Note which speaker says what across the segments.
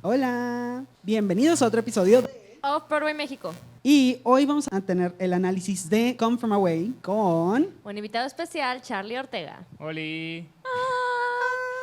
Speaker 1: Hola, bienvenidos a otro episodio de
Speaker 2: Off-Broadway México.
Speaker 1: Y hoy vamos a tener el análisis de Come From Away con...
Speaker 2: Un invitado especial, Charlie Ortega.
Speaker 3: Oli.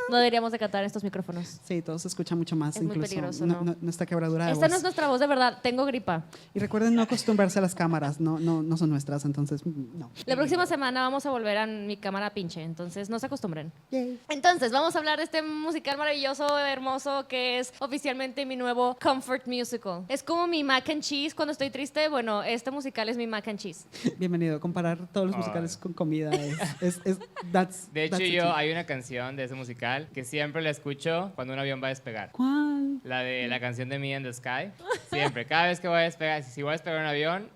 Speaker 2: No deberíamos de cantar en estos micrófonos.
Speaker 1: Sí, todo se escucha mucho más,
Speaker 2: Es muy
Speaker 1: incluso
Speaker 2: peligroso,
Speaker 1: no,
Speaker 2: ¿no?
Speaker 1: no está quebradura de
Speaker 2: Esta
Speaker 1: voz.
Speaker 2: no es nuestra voz de verdad, tengo gripa.
Speaker 1: Y recuerden no acostumbrarse a las cámaras, no son nuestras, entonces no.
Speaker 2: La próxima semana vamos a volver a mi cámara pinche, entonces no se acostumbren.
Speaker 1: Yay.
Speaker 2: Entonces, vamos a hablar de este musical maravilloso, hermoso, que es oficialmente mi nuevo comfort musical. Es como mi mac and cheese cuando estoy triste. Bueno, este musical es mi mac and cheese.
Speaker 1: Bienvenido, comparar todos los musicales con comida
Speaker 3: De hecho, hay una canción de ese musical que siempre la escucho cuando un avión va a despegar.
Speaker 1: ¿Cuál?
Speaker 3: La canción de Me in the Sky. Siempre, cada vez que voy a despegar, si voy a despegar un avión,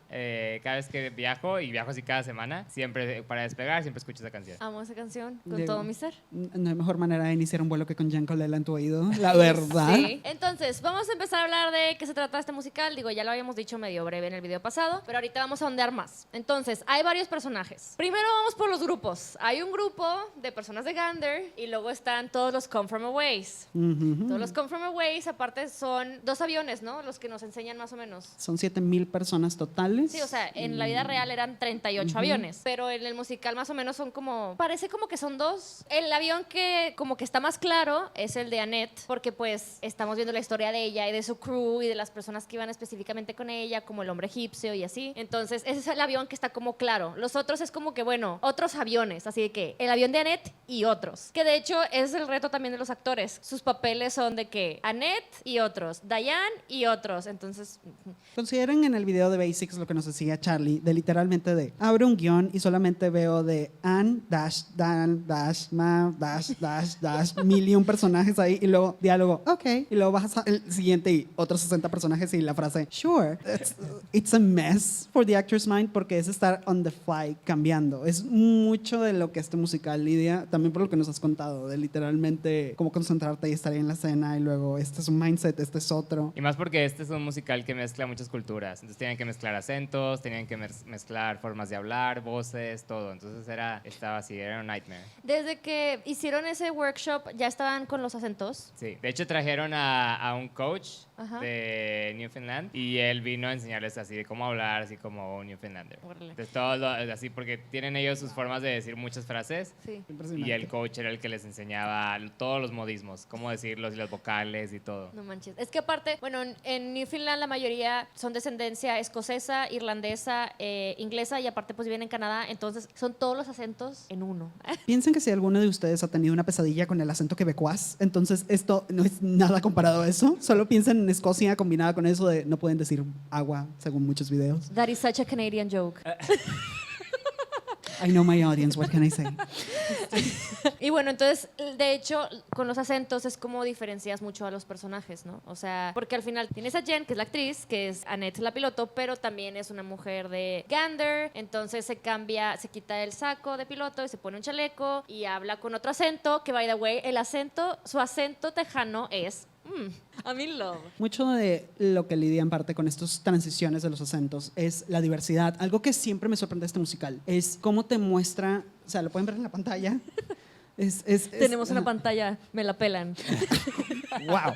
Speaker 3: cada vez que viajo, y viajo así cada semana, siempre para despegar, siempre escucho esa canción.
Speaker 2: Amo esa canción con
Speaker 1: Diego,
Speaker 2: todo mi ser.
Speaker 1: No hay mejor manera de iniciar un vuelo que con Jan Colela en tu oído, la verdad.
Speaker 2: Sí. Entonces, vamos a empezar a hablar de qué se trata este musical. Digo, ya lo habíamos dicho medio breve en el video pasado, pero ahorita vamos a ondear más. Entonces, hay varios personajes. Primero vamos por los grupos. Hay un grupo de personas de Gander y luego están todos los Come From Aways. Todos los Come From Aways, aparte, son 2 aviones, ¿no? Los que nos enseñan más o menos.
Speaker 1: Son 7,000 personas totales.
Speaker 2: Sí, o sea, en la vida real eran 38 aviones, pero en el musical más o menos son como, parece como que son 2. El avión que como que está más claro es el de Annette, porque pues estamos viendo la historia de ella y de su crew y de las personas que iban específicamente con ella, como el hombre egipcio y así. Entonces, ese es el avión que está como claro. Los otros es como que, bueno, otros aviones, así de que el avión de Annette y otros. Que de hecho es el reto también de los actores. Sus papeles son de que Annette y otros, Diane y otros. Entonces,
Speaker 1: Consideren en el video de Basics lo que nos decía Charlie, de literalmente de abro un guión y solamente veo de Ann, dash, Dan, dash, Ma, dash, dash, dash, 1,000,000 personajes ahí y luego diálogo, ok, y luego bajas al siguiente y otros 60 personajes y la frase, sure. It's a mess for the actor's mind porque es estar on the fly cambiando. Es mucho de lo que este musical lidia, también por lo que nos has contado, de literalmente cómo concentrarte y estar ahí en la escena y luego este es un mindset, este es otro.
Speaker 3: Y más porque este es un musical que mezcla muchas culturas. Entonces tenían que mezclar acentos, tenían que mezclar formas de hablar, voces, todo. Entonces estaba así, era un nightmare.
Speaker 2: desde que hicieron ese workshop, ¿ya estaban con los acentos?
Speaker 3: Sí, de hecho trajeron a un coach
Speaker 2: Ajá.
Speaker 3: de Newfoundland y él vino a enseñarles así de cómo hablar, así como un Newfoundlander.
Speaker 2: Órale.
Speaker 3: Entonces así porque tienen ellos sus formas de decir muchas frases.
Speaker 2: Sí.
Speaker 3: Y el coach era el que les enseñaba todos los modismos, cómo decirlos y las vocales y todo.
Speaker 2: No manches. Es que aparte, bueno, en Newfoundland la mayoría son descendencia escocesa, irlandesa, inglesa y aparte pues viven en Canadá, entonces son todos los acentos en uno.
Speaker 1: Piensen que si alguno de ustedes ha tenido una pesadilla con el acento quebecuas, entonces esto no es nada comparado a eso. Solo piensen en Escocia combinada con eso de no pueden decir agua, según muchos videos.
Speaker 2: That is such a Canadian joke.
Speaker 1: I know my audience, what can I say?
Speaker 2: Y bueno, entonces, de hecho, con los acentos es como diferencias mucho a los personajes, ¿no? O sea, porque al final tienes a Jen, que es la actriz, que es Annette la piloto, pero también es una mujer de Gander, entonces se quita el saco de piloto y se pone un chaleco y habla con otro acento, que by the way, su acento tejano es I'm in love.
Speaker 1: Mucho de lo que lidia en parte con estas transiciones de los acentos es la diversidad. Algo que siempre me sorprende de este musical es cómo te muestra, o sea, lo pueden ver en la pantalla.
Speaker 2: Tenemos una pantalla, me la pelan.
Speaker 1: ¡Wow!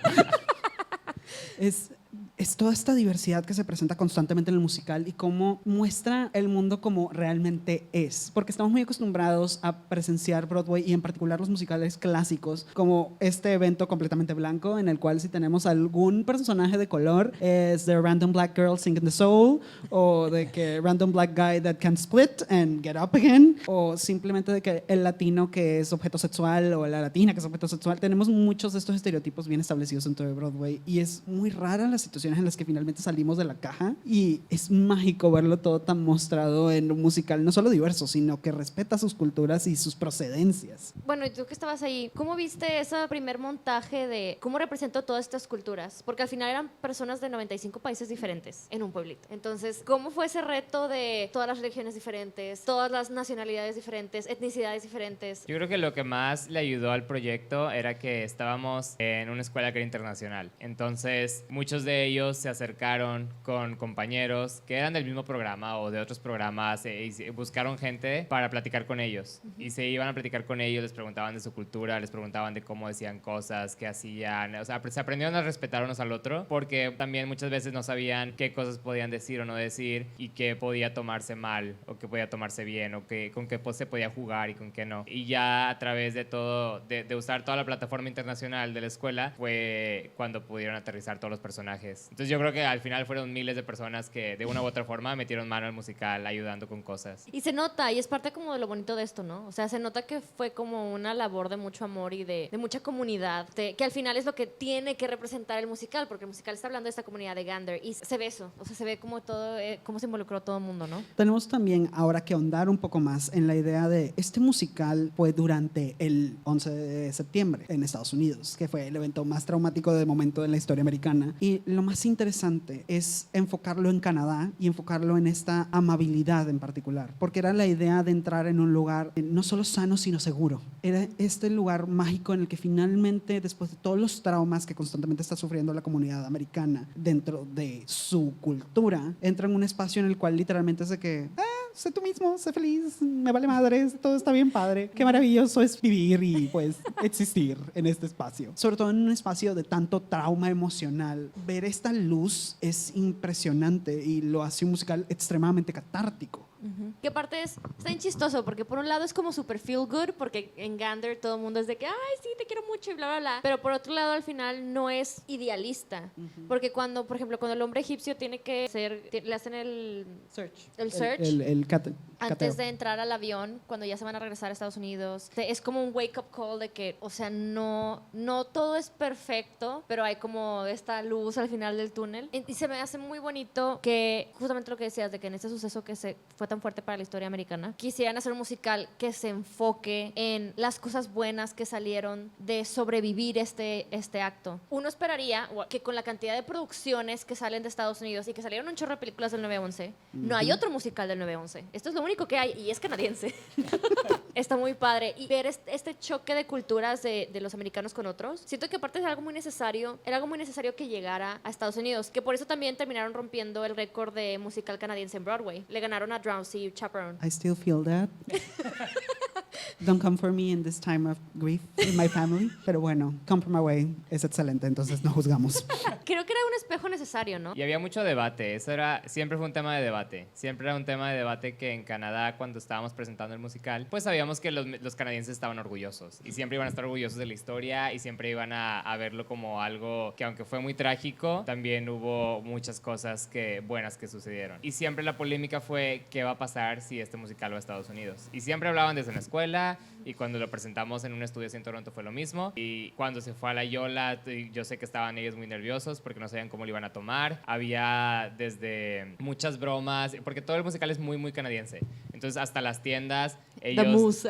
Speaker 1: Es toda esta diversidad que se presenta constantemente en el musical y cómo muestra el mundo como realmente es. Porque estamos muy acostumbrados a presenciar Broadway y en particular los musicales clásicos como este evento completamente blanco en el cual si tenemos algún personaje de color es the random black girl singing the soul o de que random black guy that can split and get up again o simplemente de que el latino que es objeto sexual o la latina que es objeto sexual. Tenemos muchos de estos estereotipos bien establecidos dentro de Broadway y es muy rara la situación en las que finalmente salimos de la caja y es mágico verlo todo tan mostrado en un musical no solo diverso, sino que respeta sus culturas y sus procedencias.
Speaker 2: Bueno, y tú que estabas ahí, ¿cómo viste ese primer montaje de cómo representó todas estas culturas? Porque al final eran personas de 95 países diferentes en un pueblito. Entonces, ¿cómo fue ese reto de todas las religiones diferentes, todas las nacionalidades diferentes, etnicidades diferentes?
Speaker 3: Yo creo que lo que más le ayudó al proyecto era que estábamos en una escuela que era internacional. Entonces, muchos de ellos ellos se acercaron con compañeros que eran del mismo programa o de otros programas y buscaron gente para platicar con ellos. Y se iban a platicar con ellos, les preguntaban de su cultura, les preguntaban de cómo decían cosas, qué hacían. O sea, se aprendieron a respetar unos al otro porque también muchas veces no sabían qué cosas podían decir o no decir y qué podía tomarse mal o qué podía tomarse bien o con qué se podía jugar y con qué no. Y ya a través de todo, de usar toda la plataforma internacional de la escuela fue cuando pudieron aterrizar todos los personajes. Entonces yo creo que al final fueron miles de personas que de una u otra forma metieron mano al musical ayudando con cosas.
Speaker 2: Y se nota, y es parte como de lo bonito de esto, ¿no? O sea, se nota que fue como una labor de mucho amor y de mucha comunidad, que al final es lo que tiene que representar el musical, porque el musical está hablando de esta comunidad de Gander y se ve eso, o sea, se ve como todo, cómo se involucró todo el mundo, ¿no?
Speaker 1: Tenemos también ahora que ahondar un poco más en la idea de este musical fue durante el 11 de septiembre en Estados Unidos, que fue el evento más traumático de momento en la historia americana. Y lo más interesante es enfocarlo en Canadá y enfocarlo en esta amabilidad en particular, porque era la idea de entrar en un lugar no solo sano, sino seguro. Era este lugar mágico en el que finalmente, después de todos los traumas que constantemente está sufriendo la comunidad americana dentro de su cultura, entra en un espacio en el cual literalmente es de que sé tú mismo, sé feliz, me vale madres, todo está bien padre, qué maravilloso es vivir y pues existir en este espacio, sobre todo en un espacio de tanto trauma emocional. Ver esta luz es impresionante y lo hace un musical extremadamente catártico.
Speaker 2: Que aparte está bien chistoso, porque por un lado es como super feel good, porque en Gander todo el mundo es de que, ay, sí, te quiero mucho y bla, bla, bla. Pero por otro lado, al final no es idealista. Porque cuando, por ejemplo, cuando el hombre egipcio tiene que le hacen el search. Antes de entrar al avión, cuando ya se van a regresar a Estados Unidos, es como un wake-up call de que, o sea, no todo es perfecto, pero hay como esta luz al final del túnel. Y se me hace muy bonito que, justamente lo que decías, de que en este suceso que fue tan fuerte para la historia americana, quisieran hacer un musical que se enfoque en las cosas buenas que salieron de sobrevivir este acto. Uno esperaría que con la cantidad de producciones que salen de Estados Unidos y que salieron un chorro de películas del 9/11, no hay otro musical del 9/11. Esto es lo único que hay y es canadiense. Está muy padre. Y ver este choque de culturas de los americanos con otros, siento que aparte es algo muy necesario, era algo muy necesario que llegara a Estados Unidos, que por eso también terminaron rompiendo el récord de musical canadiense en Broadway. Le ganaron a Drowsy y Chaperone.
Speaker 1: I still feel that. Don't come for me in this time of grief in my family. Pero bueno, Come From Away es excelente, entonces no juzgamos.
Speaker 2: Creo que era un espejo necesario, ¿no?
Speaker 3: Y había mucho debate, siempre fue un tema de debate. Siempre era un tema de debate que en Canadá, cuando estábamos presentando el musical, pues sabíamos que los canadienses estaban orgullosos y siempre iban a estar orgullosos de la historia y siempre iban a verlo como algo que, aunque fue muy trágico, también hubo muchas cosas buenas que sucedieron. Y siempre la polémica fue qué va a pasar si este musical va a Estados Unidos. Y siempre hablaban desde la escuela, y cuando lo presentamos en un estudio así en Toronto fue lo mismo. Y cuando se fue a la Yola, yo sé que estaban ellos muy nerviosos porque no sabían cómo lo iban a tomar. Había desde muchas bromas, porque todo el musical es muy, muy canadiense. Entonces hasta las tiendas, ellos...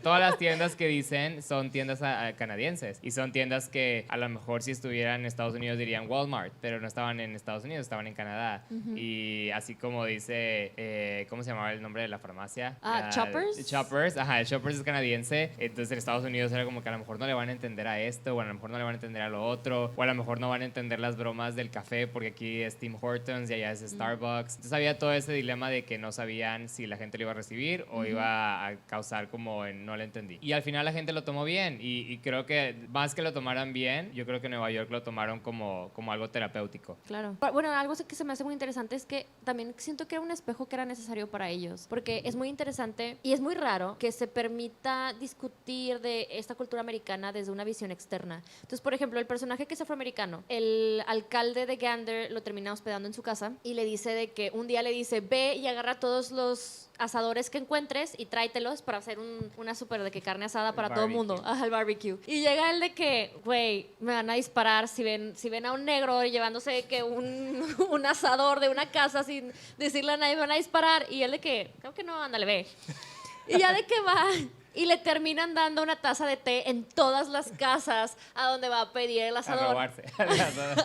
Speaker 3: Todas las tiendas que dicen son tiendas canadienses. Y son tiendas que a lo mejor si estuvieran en Estados Unidos dirían Walmart, pero no estaban en Estados Unidos, estaban en Canadá. Y así como dice, ¿cómo se llamaba el nombre de la farmacia?
Speaker 2: Choppers.
Speaker 3: Choppers, ajá, el Choppers es canadiense. Entonces en Estados Unidos era como que a lo mejor no le van a entender a esto, o a lo mejor no le van a entender a lo otro, o a lo mejor no van a entender las bromas del café porque aquí es Tim Hortons y allá es Starbucks. Entonces había todo ese dilema de que no sabían si la gente lo iba a recibir o iba a causar como en no le entendí. Y al final la gente lo tomó bien y creo que más que lo tomaran bien, yo creo que en Nueva York lo tomaron como algo terapéutico.
Speaker 2: Claro. Bueno, algo que se me hace muy interesante es que también siento que era un espejo que era necesario para ellos, porque es muy interesante y es muy raro que se permita discutir de esta cultura americana desde una visión externa. Entonces, por ejemplo, el personaje que es afroamericano, el alcalde de Gander lo termina hospedando en su casa y le dice de que un día le dice, ve y agarra todos los asadores que encuentres y tráetelos para hacer una súper de que carne asada para todo el mundo. Ajá, el barbecue. Y llega el de que, güey, me van a disparar si ven a un negro llevándose de que un asador de una casa sin decirle a nadie, me van a disparar. Y él de que, creo que no, ándale, ve. Y ya de que va... Y le terminan dando una taza de té en todas las casas a donde va a pedir el asador.
Speaker 3: A robarse.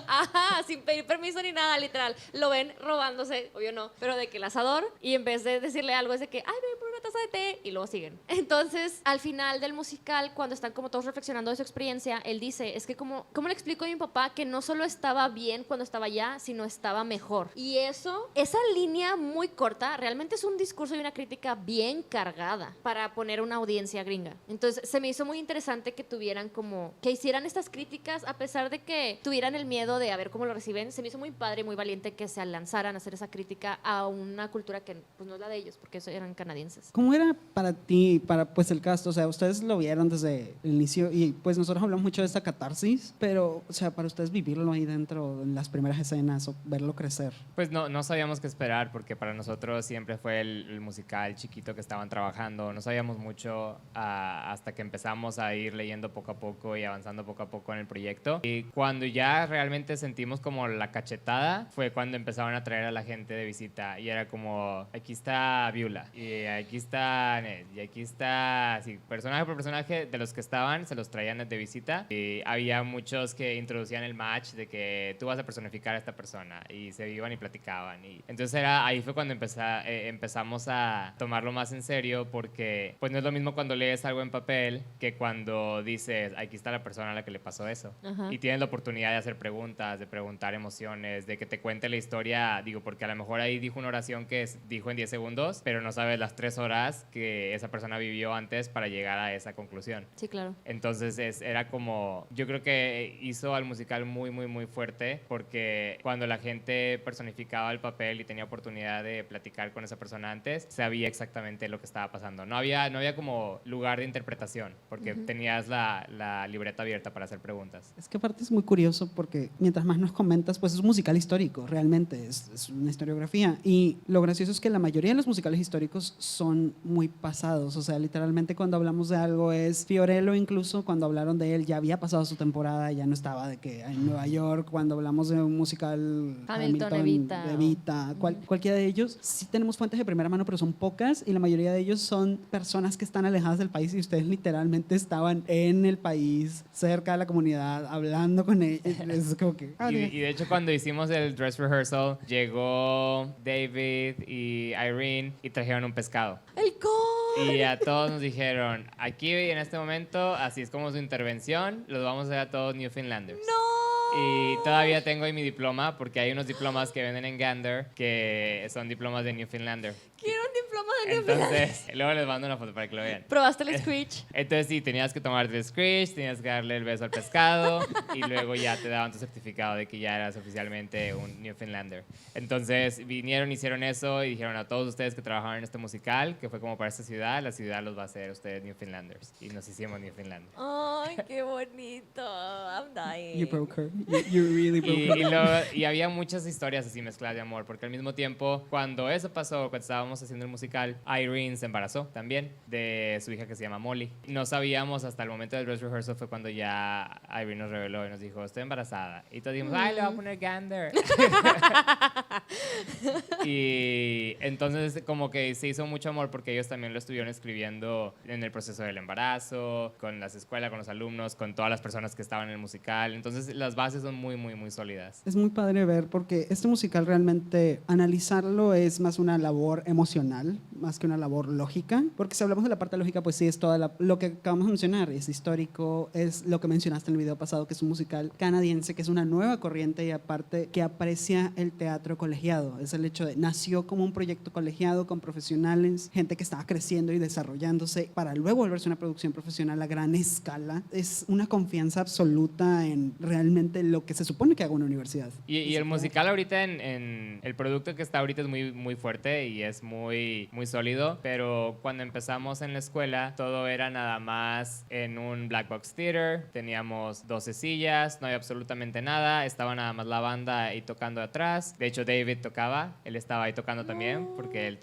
Speaker 2: Ajá, sin pedir permiso ni nada, literal. Lo ven robándose, obvio no, pero de que el asador, y en vez de decirle algo es de que, ay, ven por una taza taza de té y luego siguen. Entonces, al final del musical, cuando están como todos reflexionando de su experiencia, él dice, es que ¿cómo le explico a mi papá que no solo estaba bien cuando estaba allá, sino estaba mejor? Y eso, esa línea muy corta, realmente es un discurso y una crítica bien cargada para poner una audiencia gringa. Entonces, se me hizo muy interesante que tuvieran como, que hicieran estas críticas a pesar de que tuvieran el miedo de a ver cómo lo reciben. Se me hizo muy padre, muy valiente que se lanzaran a hacer esa crítica a una cultura que pues no es la de ellos, porque eran canadienses.
Speaker 1: ¿Cómo era para ti, para pues el cast? O sea, ustedes lo vieron desde el inicio y pues nosotros hablamos mucho de esta catarsis, pero, o sea, para ustedes vivirlo ahí dentro, en las primeras escenas o verlo crecer.
Speaker 3: Pues no sabíamos qué esperar porque para nosotros siempre fue el musical chiquito que estaban trabajando. No sabíamos mucho hasta que empezamos a ir leyendo poco a poco y avanzando poco a poco en el proyecto. Y cuando ya realmente sentimos como la cachetada fue cuando empezaron a traer a la gente de visita y era como, aquí está Viula y aquí está Ned y aquí está, así, personaje por personaje de los que estaban se los traían de visita y había muchos que introducían el match de que tú vas a personificar a esta persona y se iban y platicaban y entonces ahí fue cuando empezamos a tomarlo más en serio porque pues no es lo mismo cuando lees algo en papel que cuando dices aquí está la persona a la que le pasó eso.
Speaker 2: Ajá.
Speaker 3: Y tienes la oportunidad de hacer preguntas, de preguntar emociones, de que te cuente la historia, digo, porque a lo mejor ahí dijo una oración que dijo en 10 segundos, pero no sabes las 3 horas que esa persona vivió antes para llegar a esa conclusión.
Speaker 2: Sí, claro.
Speaker 3: Entonces era como, yo creo que hizo al musical muy, muy, muy fuerte porque cuando la gente personificaba el papel y tenía oportunidad de platicar con esa persona antes, sabía exactamente lo que estaba pasando. No había como lugar de interpretación porque tenías la libreta abierta para hacer preguntas.
Speaker 1: Es que aparte es muy curioso porque mientras más nos comentas, pues es un musical histórico, realmente, es una historiografía. Y lo gracioso es que la mayoría de los musicales históricos son muy pasados, o sea, literalmente cuando hablamos de algo es Fiorello, incluso cuando hablaron de él ya había pasado su temporada, ya no estaba de que en Nueva York, cuando hablamos de un musical
Speaker 2: Hamilton, Evita.
Speaker 1: Evita, cualquiera de ellos, sí tenemos fuentes de primera mano, pero son pocas y la mayoría de ellos son personas que están alejadas del país y ustedes literalmente estaban en el país, cerca de la comunidad, hablando con ellos. Es como que,
Speaker 3: Y de hecho cuando hicimos el dress rehearsal llegó David y Irene y trajeron un pescado.
Speaker 2: ¡El gol!
Speaker 3: Y a todos nos dijeron, aquí en este momento, así es como su intervención, los vamos a hacer a todos Newfoundlanders.
Speaker 2: ¡No!
Speaker 3: Y todavía tengo ahí mi diploma, porque hay unos diplomas que venden en Gander que son diplomas de Newfoundlander.
Speaker 2: Quiero un diploma de Newfoundlander.
Speaker 3: Entonces, luego les mando una foto para que lo vean.
Speaker 2: ¿Probaste el Screech?
Speaker 3: Entonces sí, tenías que tomarte el screech, tenías que darle el beso al pescado y luego ya te daban tu certificado de que ya eras oficialmente un Newfoundlander. Entonces vinieron, hicieron eso y dijeron a todos ustedes que trabajaban en este musical, que fue como para esta ciudad, la ciudad los va a hacer ustedes Newfoundlanders. Y nos hicimos Newfoundlanders.
Speaker 2: ¡Ay, qué bonito! I'm dying.
Speaker 1: you broke her. You really broke her.
Speaker 3: Y había muchas historias así mezcladas de amor, porque al mismo tiempo, cuando eso pasó, cuando estábamos haciendo el musical, Irene se embarazó también de su hija que se llama Molly. No sabíamos hasta el momento del dress rehearsal, fue cuando ya Irene nos reveló y nos dijo, estoy embarazada. Y todos dijimos, ¡ay, le voy a poner Gander! Y entonces como que se hizo mucho amor porque ellos también lo estuvieron escribiendo en el proceso del embarazo, con las escuelas, con los alumnos, con todas las personas que estaban en el musical. Entonces las bases son muy, muy, muy sólidas.
Speaker 1: Es muy padre ver porque este musical realmente analizarlo es más una labor emocional, más que una labor lógica, porque si hablamos de la parte lógica, pues sí es toda lo que acabamos de mencionar, es histórico, es lo que mencionaste en el video pasado, que es un musical canadiense, que es una nueva corriente y aparte que aprecia el teatro colegiado, es el hecho de nació como un proyecto colegiado con profesionales, gente que estaba creciendo y desarrollándose para luego volverse una producción profesional a gran escala. Es una confianza absoluta en realmente lo que se supone que haga una universidad.
Speaker 3: Y el musical ahorita, en el producto que está ahorita es muy, muy fuerte y es muy, muy sólido, pero cuando empezamos en la escuela todo era nada más en un black box theater, teníamos 12 sillas, no había absolutamente nada, estaba nada más la banda ahí tocando atrás. De hecho David tocaba, él estaba ahí tocando también porque él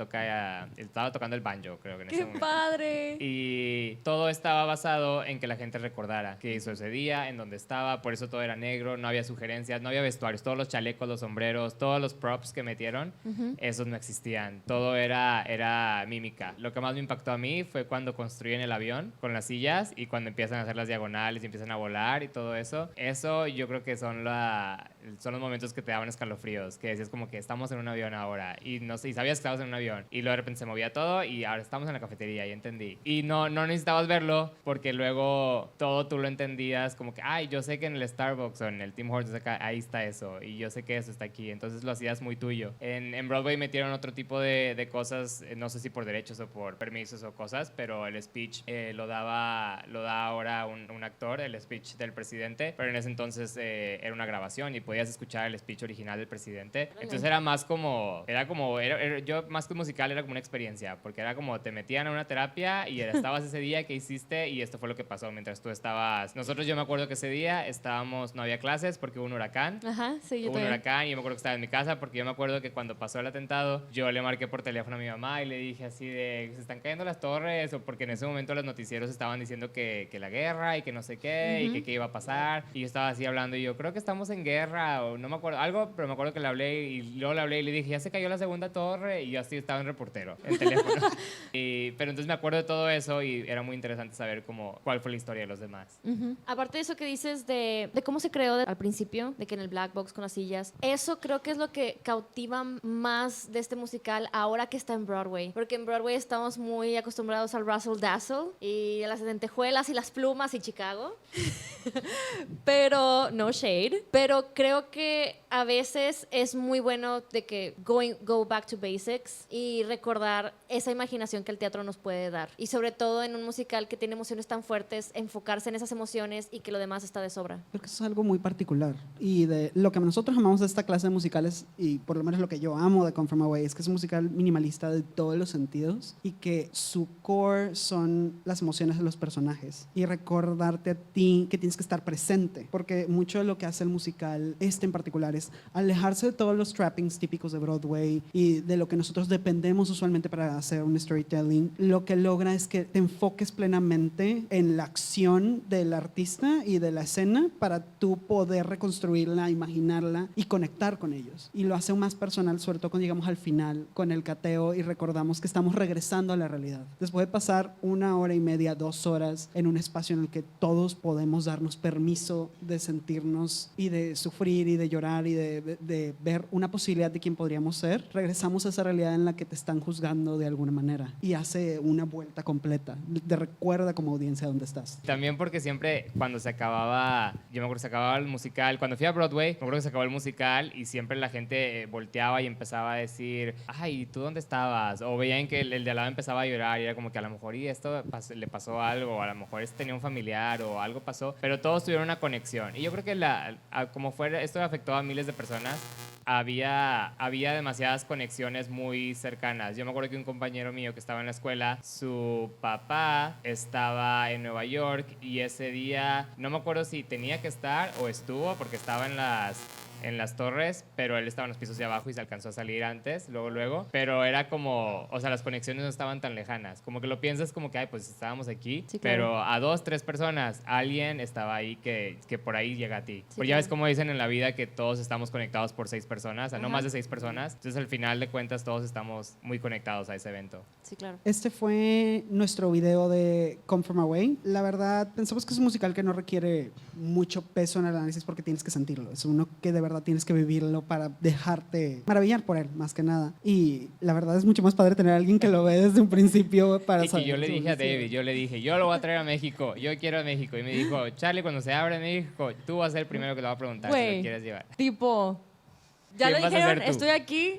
Speaker 3: estaba tocando el banjo, creo que en ese
Speaker 2: ¡Qué
Speaker 3: momento.
Speaker 2: padre!
Speaker 3: Y todo estaba basado en que la gente recordara qué hizo ese día, en dónde estaba, por eso todo era negro, no había sugerencias, no había vestuarios, todos los chalecos, los sombreros, todos los props que metieron, esos no existían, todo era mímica. Lo que más me impactó a mí fue cuando construyen el avión con las sillas y cuando empiezan a hacer las diagonales y empiezan a volar y todo eso. Eso yo creo que son son los momentos que te daban escalofríos, que decías como que estamos en un avión ahora y no sé, y sabías que estabas en un avión y luego de repente se movía todo y ahora estamos en la cafetería, ya entendí. Y no necesitabas verlo porque luego todo tú lo entendías como que, ay, yo sé que en el Starbucks o en el Tim Hortons acá, ahí está eso y yo sé que eso está aquí, entonces lo hacías muy tuyo. En Broadway metieron otro tipo de cosas, no sé si por derechos o por permisos o cosas, pero el speech lo da ahora un actor, el speech del presidente, pero en ese entonces era una grabación y podías escuchar el speech original del presidente. Entonces era más como, yo más que un musical era como una experiencia, porque era como te metían a una terapia y estabas ese día que hiciste y esto fue lo que pasó mientras tú estabas. Nosotros, yo me acuerdo que ese día no había clases porque hubo un huracán.
Speaker 2: Ajá, sí, yo
Speaker 3: Hubo un
Speaker 2: también.
Speaker 3: huracán y yo me acuerdo que estaba en mi casa porque yo me acuerdo que cuando pasó el atentado yo le marqué por teléfono a mi mamá y le dije así de se están cayendo las torres, o porque en ese momento los noticieros estaban diciendo que la guerra y que no sé qué y que qué iba a pasar, y yo estaba así hablando y yo creo que estamos en guerra o no me acuerdo algo, pero me acuerdo que le hablé y luego le hablé y le dije ya se cayó la segunda torre y yo así estaba en reportero en teléfono. Pero entonces me acuerdo de todo eso y era muy interesante saber cuál fue la historia de los demás.
Speaker 2: Aparte de eso que dices de cómo se creó al principio, de que en el Black Box con las sillas, eso creo que es lo que cautiva más de este musical ahora que está en Broadway. Porque en Broadway estamos muy acostumbrados al Razzle Dazzle y a las lentejuelas y las plumas y Chicago. Pero, no shade. Pero creo que a veces es muy bueno de que go back to basics y recordar esa imaginación que el teatro nos puede dar. Y sobre todo en un musical que tiene emociones tan fuertes, enfocarse en esas emociones y que lo demás está de sobra.
Speaker 1: Creo que eso es algo muy particular. Y de lo que nosotros amamos de esta clase de musicales, y por lo menos lo que yo amo de Come From Away, es que es un musical minimalista de todos los sentidos y que su core son las emociones de los personajes. Y recordarte a ti que tienes que estar presente. Porque mucho de lo que hace el musical, en particular, es alejarse de todos los trappings típicos de Broadway y de lo que nosotros dependemos usualmente para hacer un storytelling. Lo que logra es que te enfoques plenamente en la acción del artista y de la escena para tú poder reconstruirla, imaginarla y conectar con ellos. Y lo hace más personal, sobre todo cuando llegamos al final con el cateo y recordamos que estamos regresando a la realidad. Después de pasar 1 hora y media, 2 horas en un espacio en el que todos podemos darnos permiso de sentirnos y de sufrir y de llorar y de ver una posibilidad de quién podríamos ser, regresamos a esa realidad en la que te están juzgando de alguna manera y hace una vuelta completa. Te recuerda como audiencia dónde estás.
Speaker 3: También porque siempre cuando se acababa, yo me acuerdo que se acababa el musical, cuando fui a Broadway, me acuerdo que se acabó el musical y siempre la gente volteaba y empezaba a decir, ay, ¿tú dónde estabas? O veían que el de al lado empezaba a llorar y era como que a lo mejor y esto le pasó algo, o a lo mejor tenía un familiar o algo pasó, pero todos tuvieron una conexión. Y yo creo que como fue, esto afectó a miles de personas, había demasiadas conexiones muy cercanas. Yo me acuerdo que un compañero mío que estaba en la escuela, su papá estaba en Nueva York y ese día, no me acuerdo si tenía que estar o estuvo porque estaba en las torres, pero él estaba en los pisos de abajo y se alcanzó a salir antes, luego, pero era como, o sea, las conexiones no estaban tan lejanas, como que lo piensas como que, ay, pues estábamos aquí,
Speaker 2: Sí, claro.
Speaker 3: pero a 2, 3 personas, alguien estaba ahí que por ahí llega a ti.
Speaker 2: Sí,
Speaker 3: Porque ya
Speaker 2: claro.
Speaker 3: ves cómo dicen en la vida que todos estamos conectados por 6 personas, o sea, no
Speaker 2: Ajá.
Speaker 3: más de 6 personas, entonces al final de cuentas todos estamos muy conectados a ese evento.
Speaker 2: Sí, claro.
Speaker 1: Este fue nuestro video de Come From Away. La verdad, pensamos que es un musical que no requiere mucho peso en el análisis porque tienes que sentirlo. Es uno que de verdad tienes que vivirlo para dejarte maravillar por él, más que nada. Y la verdad es mucho más padre tener a alguien que lo ve desde un principio para
Speaker 3: Y que
Speaker 1: saber.
Speaker 3: yo le dije a David, yo lo voy a traer a México, yo quiero a México. Y me dijo, Charlie, cuando se abra México, tú vas a ser el primero que lo va a preguntar si
Speaker 4: Güey.
Speaker 3: lo quieres llevar.
Speaker 4: Tipo, ya
Speaker 3: ¿Quién
Speaker 4: lo
Speaker 3: vas a
Speaker 4: dijeron,
Speaker 3: ser tú?
Speaker 4: estoy aquí,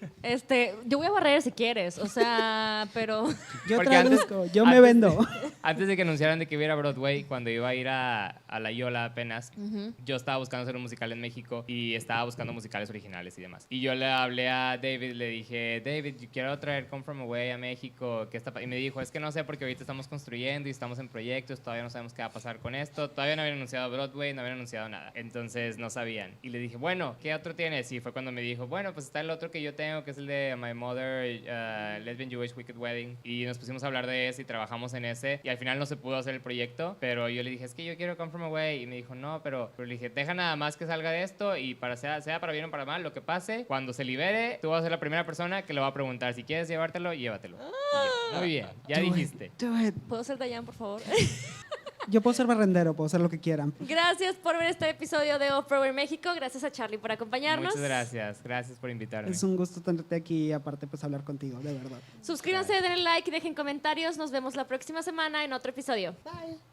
Speaker 4: yo voy a barrer si quieres, o sea, pero
Speaker 1: Yo
Speaker 3: Porque
Speaker 1: traduzco, yo me
Speaker 3: antes
Speaker 1: vendo.
Speaker 3: Antes de que anunciaran de que iba a ir a Broadway, cuando iba a ir a La Yola apenas, yo estaba buscando hacer un musical en México y estaba buscando musicales originales y demás. Y yo le hablé a David, le dije, David, yo quiero traer Come From Away a México. Y me dijo, es que no sé porque ahorita estamos construyendo y estamos en proyectos, todavía no sabemos qué va a pasar con esto. Todavía no habían anunciado Broadway, no habían anunciado nada. Entonces no sabían. Y le dije, bueno, ¿qué otro tienes? Y fue cuando me dijo, bueno, pues está el otro que yo tengo, que es el de My Mother, Lesbian Jewish Wicked Wedding. Y nos pusimos a hablar de ese y trabajamos en ese. Y al final no se pudo hacer el proyecto, pero yo le dije, es que yo quiero Come From Away. Y me dijo, no, pero le dije, deja nada más que salga de esto y sea para bien o para mal, lo que pase, cuando se libere, tú vas a ser la primera persona que le va a preguntar si quieres llevártelo, llévatelo. Y yo, muy bien, ya
Speaker 1: Do it,
Speaker 3: dijiste.
Speaker 1: do it.
Speaker 4: ¿puedo ser Dayan, por favor?
Speaker 1: Yo puedo ser barrendero, puedo ser lo que quieran.
Speaker 4: Gracias por ver este episodio de Off-Broadway México. Gracias a Charlie por acompañarnos.
Speaker 3: Muchas gracias. Gracias por invitarme.
Speaker 1: Es un gusto tenerte aquí y aparte pues hablar contigo, de verdad.
Speaker 4: Suscríbanse, denle like y dejen comentarios. Nos vemos la próxima semana en otro episodio.
Speaker 1: Bye.